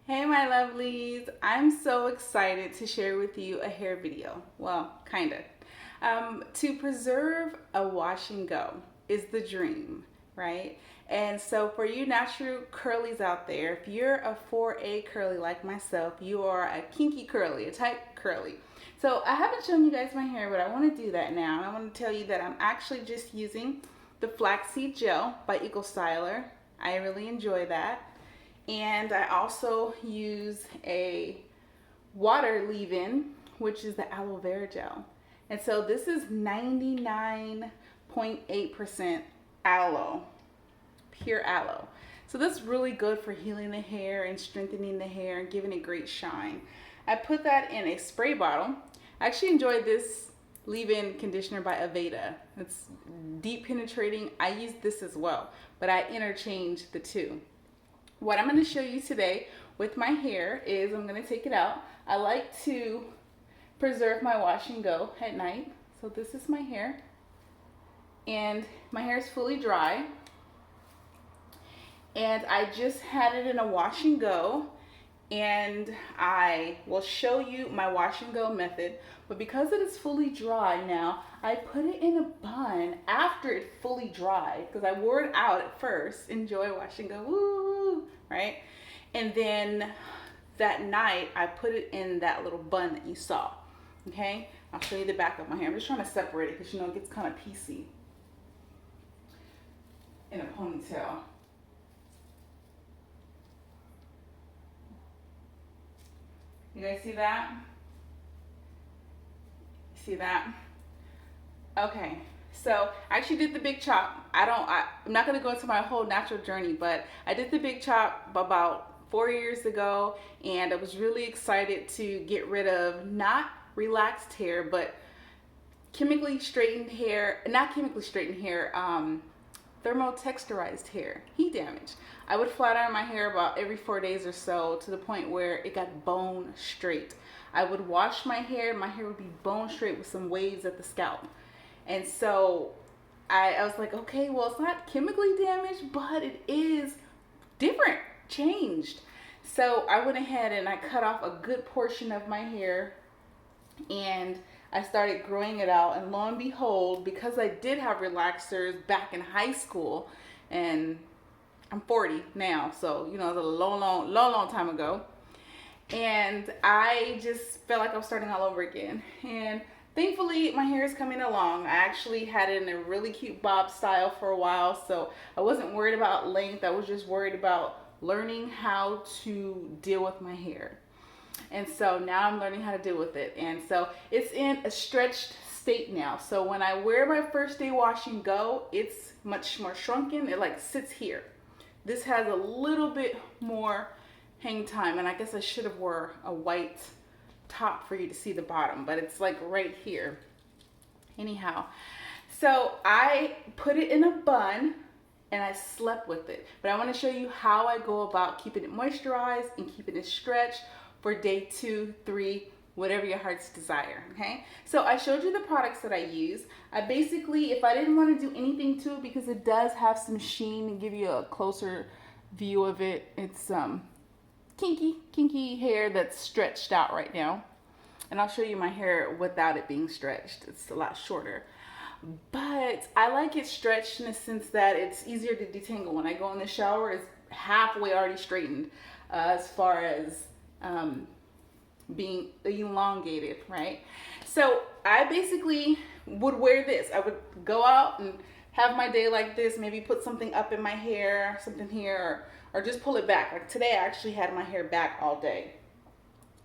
Hey my lovelies, I'm so excited to share with you a hair video. Well, kinda. To preserve a wash and go is the dream, right? And so for you natural curlies out there, if you're a 4A curly like myself, you are a kinky curly, a tight curly. So I haven't shown you guys my hair, but I want to do that now. And I want to tell you that I'm actually just using the flaxseed gel by Eco Styler. I really enjoy that. And I also use a water leave-in, which is the aloe vera gel. And so this is 99.8% aloe, pure aloe. So that's really good for healing the hair and strengthening the hair and giving it great shine. I put that in a spray bottle. I actually enjoy this leave-in conditioner by Aveda. It's deep penetrating. I use this as well, but I interchange the two. What I'm going to show you today with my hair is I'm going to take it out. I like to preserve my wash and go at night. So this is my hair. And my hair is fully dry. And I just had it in a wash and go. And I will show you my wash and go method. But because it is fully dry now, I put it in a bun after it fully dried. Because I wore it out at first. Enjoy wash and go. Woo! Right? And then that night, I put it in that little bun that you saw. Okay? I'll show you the back of my hair. I'm just trying to separate it because, you know, it gets kind of piecey in a ponytail. You guys see that? See that? Okay, so I actually did the big chop. I'm not gonna go into my whole natural journey, but I did the big chop about 4 years ago, and I was really excited to get rid of not relaxed hair, but chemically straightened hair, not chemically straightened hair, thermotexturized hair, heat damage. I would flat iron my hair about every 4 days or so to the point where it got bone straight. I would wash my hair would be bone straight with some waves at the scalp. And so I was like, okay, well, it's not chemically damaged, but it is different, changed. So I went ahead and I cut off a good portion of my hair and I started growing it out, and lo and behold, because I did have relaxers back in high school, and I'm 40 now, so you know, it's a long time ago, and I just felt like I was starting all over again. And thankfully, my hair is coming along. I actually had it in a really cute bob style for a while, so I wasn't worried about length. I was just worried about learning how to deal with my hair. And so now I'm learning how to deal with it. And so it's in a stretched state now. So when I wear my first day wash and go, it's much more shrunken. It like sits here. This has a little bit more hang time. And I guess I should have wore a white top for you to see the bottom, but it's like right here. Anyhow, so I put it in a bun and I slept with it. But I want to show you how I go about keeping it moisturized and keeping it stretched for day 2, 3, whatever your heart's desire, okay? So I showed you the products that I use. I basically, if I didn't want to do anything to it, because it does have some sheen and give you a closer view of it, it's kinky hair that's stretched out right now. And I'll show you my hair without it being stretched. It's a lot shorter. But I like it stretched in the sense that it's easier to detangle. When I go in the shower, it's halfway already straightened as far as being elongated, right? So I basically would wear this. I would go out and have my day like this, maybe put something up in my hair, something here, or just pull it back. Like today, I actually had my hair back all day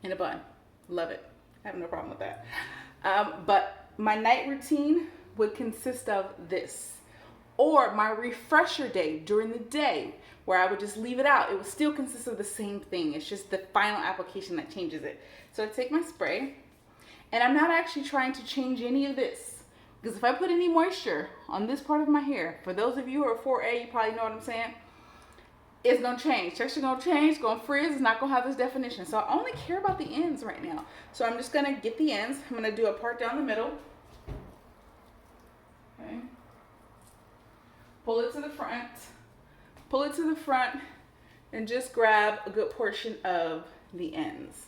in a bun. Love it. I have no problem with that. But my night routine would consist of this, or my refresher day during the day, where I would just leave it out. It would still consist of the same thing. It's just the final application that changes it. So I take my spray, and I'm not actually trying to change any of this, because if I put any moisture on this part of my hair, for those of you who are 4A, you probably know what I'm saying, it's gonna change. Texture gonna change, it's gonna frizz, it's not gonna have this definition. So I only care about the ends right now. So I'm just gonna get the ends. I'm gonna do a part down the middle. Okay. Pull it to the front. Pull it to the front, and just grab a good portion of the ends.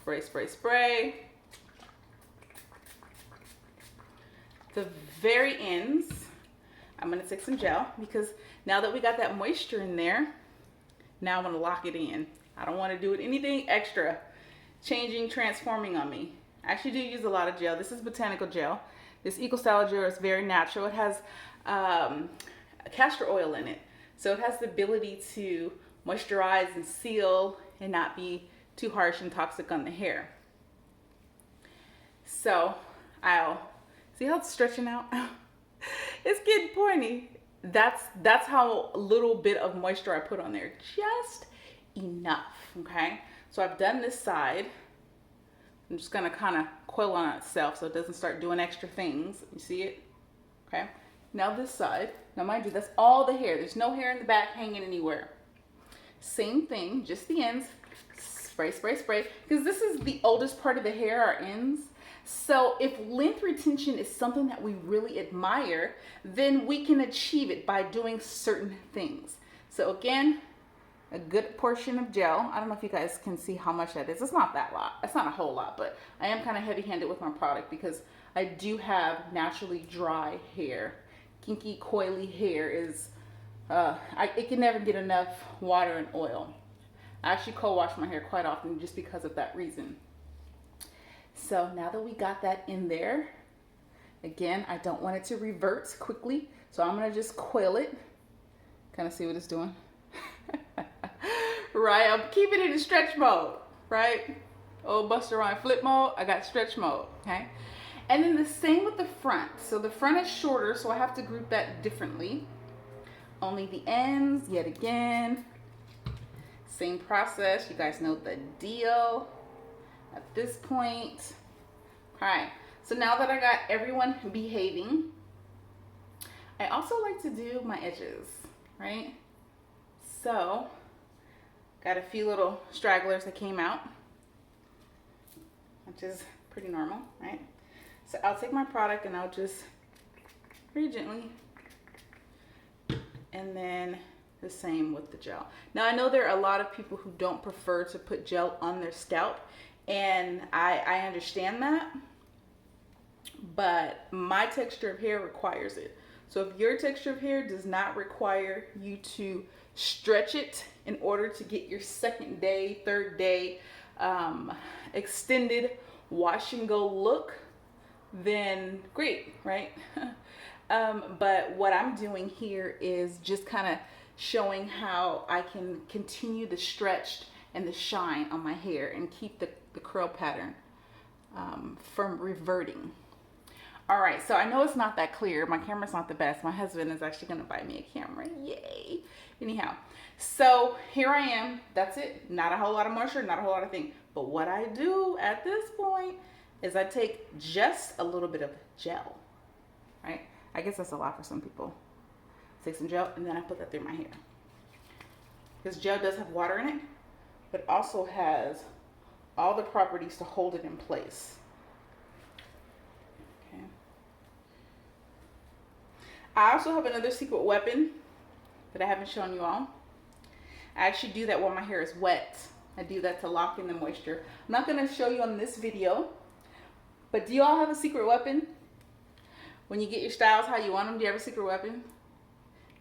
Spray, spray, spray. The very ends, I'm gonna take some gel because now that we got that moisture in there, now I'm gonna lock it in. I don't wanna do anything extra, changing, transforming on me. I actually do use a lot of gel. This is botanical gel. This Eco Styler gel is very natural. It has castor oil in it. So it has the ability to moisturize and seal and not be too harsh and toxic on the hair. So I'll see how it's stretching out. It's getting pointy. That's how little bit of moisture I put on there. Just enough, okay? So I've done this side. I'm just gonna kind of coil on itself so it doesn't start doing extra things. You see it? Okay. Now this side. Now mind you, that's all the hair. There's no hair in the back hanging anywhere. Same thing, just the ends. Spray, spray, spray. Because this is the oldest part of the hair, our ends. So if length retention is something that we really admire, then we can achieve it by doing certain things. So again, a good portion of gel. I don't know if you guys can see how much that is. It's not that lot. It's not a whole lot, but I am kind of heavy-handed with my product because I do have naturally dry hair. Kinky, coily hair is, it can never get enough water and oil. I actually co-wash my hair quite often just because of that reason. So now that we got that in there, again, I don't want it to revert quickly, so I'm gonna just coil it. Kind of see what it's doing. Right, I'm keeping it in stretch mode, right? Oh, Buster Rhymes flip mode, I got stretch mode, okay? And then the same with the front. So the front is shorter, so I have to group that differently. Only the ends, yet again. Same process, you guys know the deal at this point. All right, so now that I got everyone behaving, I also like to do my edges, right? So, got a few little stragglers that came out, which is pretty normal, right? So I'll take my product and I'll just very gently, and then the same with the gel. Now I know there are a lot of people who don't prefer to put gel on their scalp, and I understand that, but my texture of hair requires it. So if your texture of hair does not require you to stretch it in order to get your second day, third day, extended wash and go look, then great, right? But what I'm doing here is just kind of showing how I can continue the stretch and the shine on my hair and keep the curl pattern from reverting. All right, so I know it's not that clear. My camera's not the best. My husband is actually gonna buy me a camera, yay. Anyhow, so here I am, that's it. Not a whole lot of moisture, not a whole lot of thing. But what I do at this point is I take just a little bit of gel, right? I guess that's a lot for some people. Take some gel and then I put that through my hair. Because gel does have water in it, but also has all the properties to hold it in place. Okay. I also have another secret weapon that I haven't shown you all. I actually do that while my hair is wet. I do that to lock in the moisture. I'm not going to show you on this video, but do you all have a secret weapon? When you get your styles how you want them, do you have a secret weapon?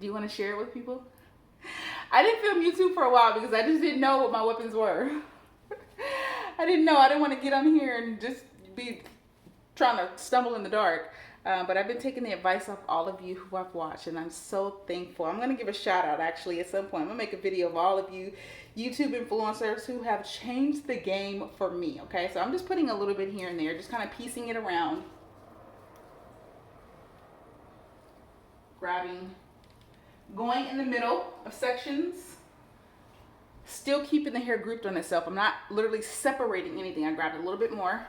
Do you want to share it with people? I didn't film YouTube for a while because I just didn't know what my weapons were. I didn't know. I didn't want to get on here and just be trying to stumble in the dark. But I've been taking the advice of all of you who I've watched, and I'm so thankful. I'm going to give a shout out actually at some point. I'm going to make a video of all of you YouTube influencers who have changed the game for me, okay? So I'm just putting a little bit here and there, just kind of piecing it around. Grabbing, going in the middle of sections, still keeping the hair grouped on itself. I'm not literally separating anything. I grabbed a little bit more.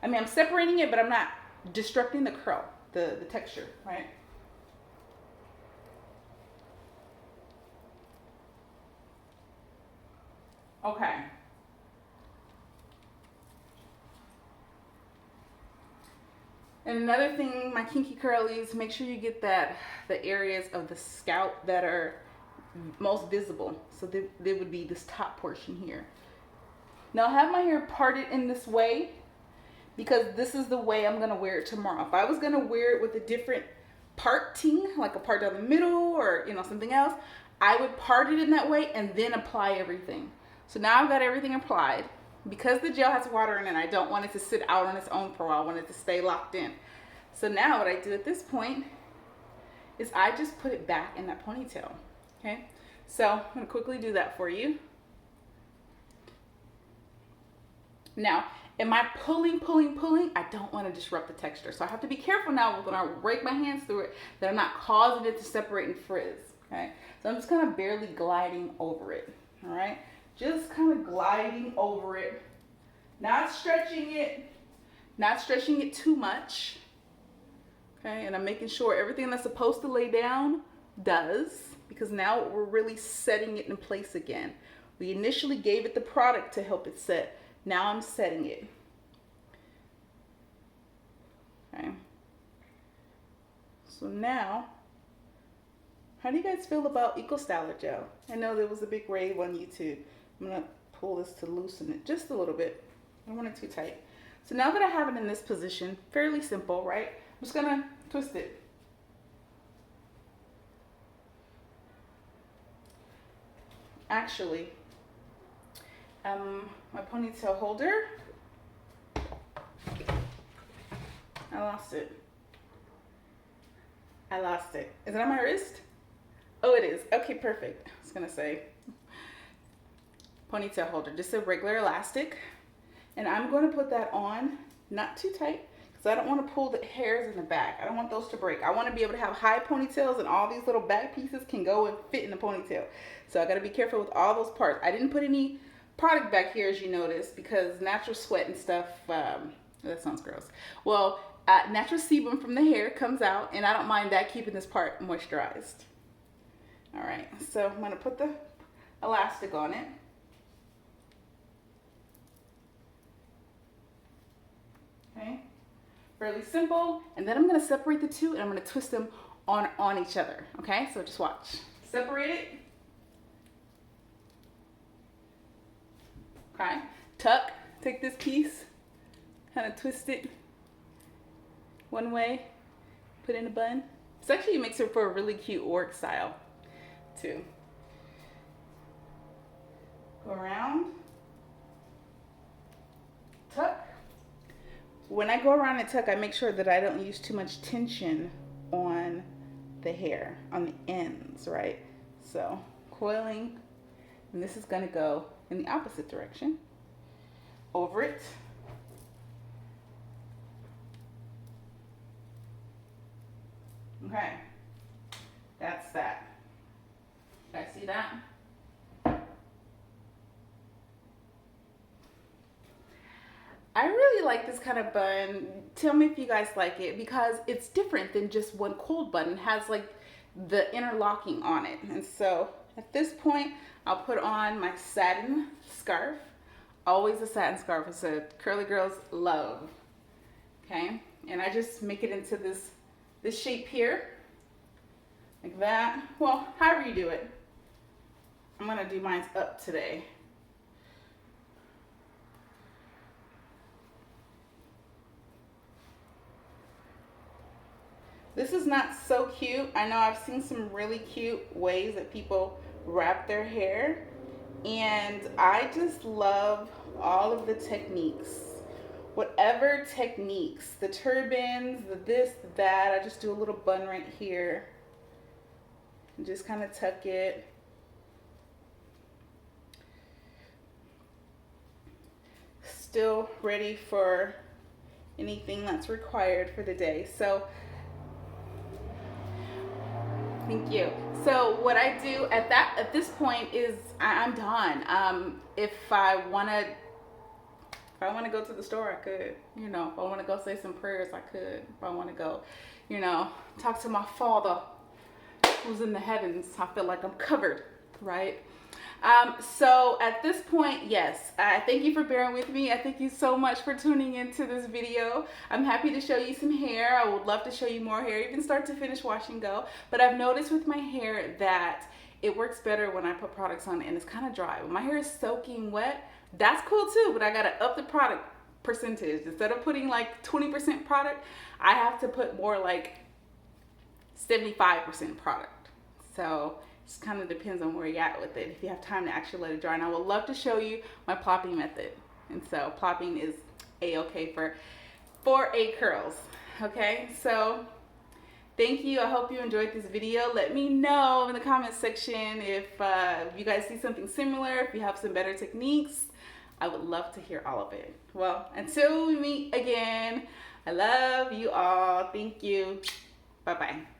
I mean, I'm separating it, but I'm not disrupting the curl, the texture, right? Okay. And another thing, my kinky curlies, make sure you get the areas of the scalp that are most visible. So there would be this top portion here. Now I have my hair parted in this way because this is the way I'm gonna wear it tomorrow. If I was gonna wear it with a different parting, like a part down the middle or something else, I would part it in that way and then apply everything. So now I've got everything applied. Because the gel has water in it, I don't want it to sit out on its own for a while. I want it to stay locked in. So now what I do at this point is I just put it back in that ponytail. Okay, so I'm gonna quickly do that for you. Now, am I pulling? I don't want to disrupt the texture. So I have to be careful now when I rake my hands through it that I'm not causing it to separate and frizz. Okay, so I'm just kind of barely gliding over it. All right, just kind of gliding over it, not stretching it too much. Okay, and I'm making sure everything that's supposed to lay down does, because now we're really setting it in place again. We initially gave it the product to help it set. Now I'm setting it. Okay. So now, how do you guys feel about Eco Styler gel? I know there was a big rave on YouTube. I'm gonna pull this to loosen it just a little bit. I don't want it too tight. So now that I have it in this position, fairly simple, right? I'm just gonna twist it. Actually, my ponytail holder, I lost it. Is it on my wrist? Oh, it is. Okay, perfect. I was gonna say ponytail holder, just a regular elastic. And I'm gonna put that on, not too tight, because I don't want to pull the hairs in the back. I don't want those to break. I want to be able to have high ponytails and all these little back pieces can go and fit in the ponytail. So I gotta be careful with all those parts. I didn't put any product back here, as you notice, because natural sweat and stuff, that sounds gross. Well, natural sebum from the hair comes out, and I don't mind that, keeping this part moisturized. All right, so I'm gonna put the elastic on it. Okay, fairly simple. And then I'm gonna separate the two and I'm gonna twist them on each other. Okay, so just watch. Separate it. Okay, tuck, take this piece, kind of twist it one way, put it in a bun. This actually makes it for a really cute orc style too. Go around, tuck. When I go around and tuck, I make sure that I don't use too much tension on the hair, on the ends, right? So coiling, and this is gonna go in the opposite direction, over it. Okay, that's that. You guys see that? I really like this kind of bun. Tell me if you guys like it, because it's different than just one cold bun. It has like the interlocking on it. And so at this point, I'll put on my satin scarf. Always a satin scarf. It's a curly girls love. Okay, and I just make it into this shape here, like that. Well, however you do it. I'm gonna do mine up today. This is not so cute. I know I've seen some really cute ways that people wrap their hair, and I just love all of the techniques. Whatever techniques, the turbans, the this, the that, I just do a little bun right here and just kind of tuck it. Still ready for anything that's required for the day. So thank you. So what I do at this point is I'm done. If I want to go to the store, I could. If I want to go say some prayers, I could. If I want to go, talk to my Father who's in the heavens, I feel like I'm covered, right? So at this point, yes, thank you for bearing with me. I thank you so much for tuning into this video. I'm happy to show you some hair. I would love to show you more hair, even start to finish wash and go. But I've noticed with my hair that it works better when I put products on and it's kind of dry. When my hair is soaking wet, that's cool too, but I gotta up the product percentage. Instead of putting like 20% product, I have to put more like 75% product. So it just kind of depends on where you're at with it, if you have time to actually let it dry. And I would love to show you my plopping method. And so plopping is a-okay for 4A curls. Okay, so thank you. I hope you enjoyed this video. Let me know in the comment section if you guys see something similar, if you have some better techniques. I would love to hear all of it. Well, until we meet again, I love you all. Thank you. Bye-bye.